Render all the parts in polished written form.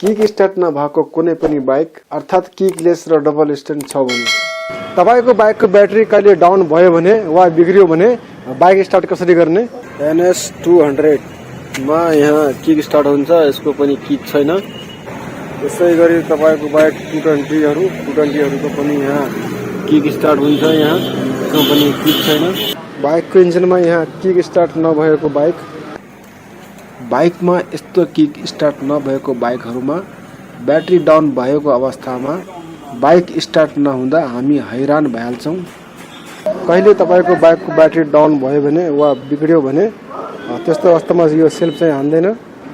Kick start नभएको कुनै पनि बाइक अर्थात् किकलेस र डबल स्ट्यान्ड छ भने तपाईको बाइकको ब्याट्री कहिले डाउन भयो भने वा बिग्रियो भने बाइक स्टार्ट कसरी गर्ने। NS 200 मा यहाँ किक स्टार्ट हुन्छ, यसको पनि किक छैन। त्यसै गरी तपाईको बाइक 220 को पनि यहाँ किक स्टार्ट हुन्छ, यहाँ यसको पनि किक छैन। बाइकको इन्जिनमा यहाँ किक स्टार्ट नभएको बाइकमा यस्तो किक स्टार्ट नभएको बाइकहरुमा ब्याट्री डाउन भएको अवस्थामा बाइक स्टार्ट नहुँदा हामी हैरान भइहाल्छौं। कहिले तपाईको बाइकको ब्याट्री डाउन भयो भने वा बिग्रियो भने त्यस्तो अवस्थामा यो सेल्फ चाहिँ हान्दैन,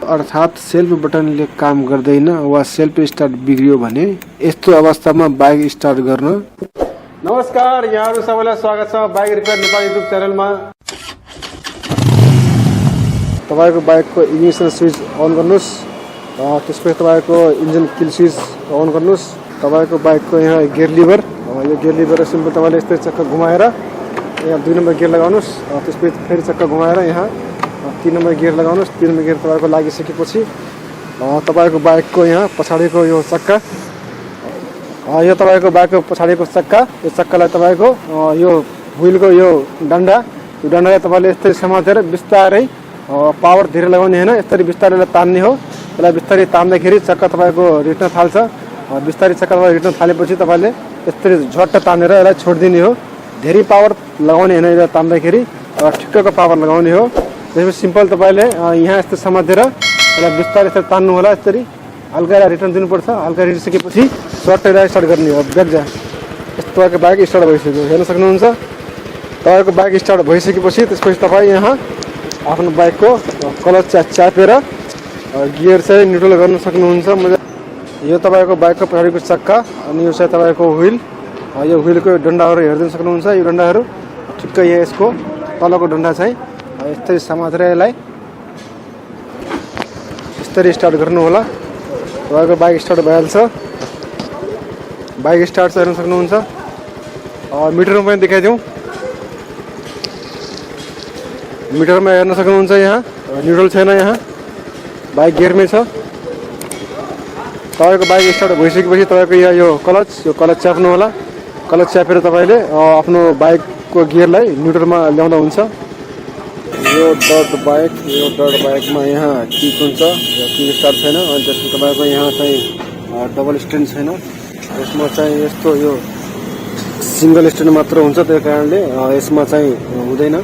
अर्थात् सेल्फ बटनले काम गर्दैन वा सेल्फ स्टार्ट बिग्रियो भने यस्तो अवस्थामा बाइक स्टार्ट गर्न। नमस्कार, यहाँहरु सबैलाई स्वागत छ बाइक रिपेयर नेपाल युट्युब च्यानलमा। तपाईको बाइकको इग्निसन स्विच अन गर्नुस्, त्यसपछि तपाईको इन्जिन किल स्विच अन गर्नुस्। तपाईको बाइकको यहाँ गियर लिभर, यो गियर लिभर सिम्पल तपाईले यस्तै चक्का घुमाएर यहाँ 2 नम्बर गियर लगाउनुस्, त्यसपछि फेरि चक्का घुमाएर यहाँ 3 नम्बर गियर लगाउनुस्। 3 नम्बर गियर तपाईको लागिसकेपछि तपाईको बाइकको यहाँ पछाडीको यो चक्का, यो तपाईको बाइकको पछाडीको चक्का, यो चक्कालाई तपाईको यो व्हीलको यो डन्डालाई तपाईले यस्तै समातेर बिस्तारै पावर धेरै लगाउने हैन, यसरी बिस्तारै तान्ने हो। यसलाई बिस्तारै तान्दाखेरि चक्का तपाईको रिट्न थाल्छ। बिस्तारै चक्का रिट्न थालेपछि तपाईले यसरी झट्ट तानेर यसलाई छोड्दिने हो। धेरै पावर लगाउने हैन, यसलाई तान्दाखेरि ठिक्कको पावर लगाउने हो। त्यसपछि सिम्पल तपाईले यहाँ यस्तो समातेर यसलाई बिस्तारै यसरी तान्नु होला। यसरी हल्का रिटर्न दिनुपर्छ। हल्का रिटिसकेपछि सर्टै स्टार्ट गर्ने हो। बेग्जा यस्तो तपाईको बाइक स्टार्ट भइसक्यो, हेर्न सक्नुहुन्छ। तपाईको बाइक स्टार्ट भइसकेपछि त्यसपछि तपाई यहाँ आफ्नो बाइकको क्लच च्यापेर गियर चाहिँ न्युट्रल गर्न सक्नुहुन्छ। यो तपाईको बाइकको पछाडीको चक्का अनि यो चाहिँ तपाईको व्हील, यो व्हीलको डन्डाहरु हेर्दै सक्नुहुन्छ। यो डन्डाहरु ठिक्क यहाँ यसको तलको डन्डा चाहिँ यसरी समातेर यसलाई यसरी स्टार्ट गर्नु होला। तपाईको बाइक स्टार्ट भइहाल्छ। बाइक स्टार्ट हेर्न सक्नुहुन्छ। मिटरमा पनि देखाइदिउँ। मिटरमा हेर्न सक्नुहुन्छ, यहाँ न्युट्रल छैन, यहाँ बाइक गियरमै छ। तपाईको बाइक स्टार्ट भइसकेपछि तपाईको यहाँ यो क्लच च्याप्नु होला। क्लच च्यापेर तपाईले आफ्नो बाइकको गियरलाई न्युट्रलमा ल्याउँदा हुन्छ। यो डर्ट बाइकमा यहाँ किक हुन्छ, यो किक स्टार्ट छैन। अनि त्यसपछि तपाईको यहाँ चाहिँ डबल स्ट्यान्ड छैन, यसमा चाहिँ यस्तो यो सिंगल स्ट्यान्ड मात्र हुन्छ, त्यही कारणले यसमा चाहिँ हुँदैन।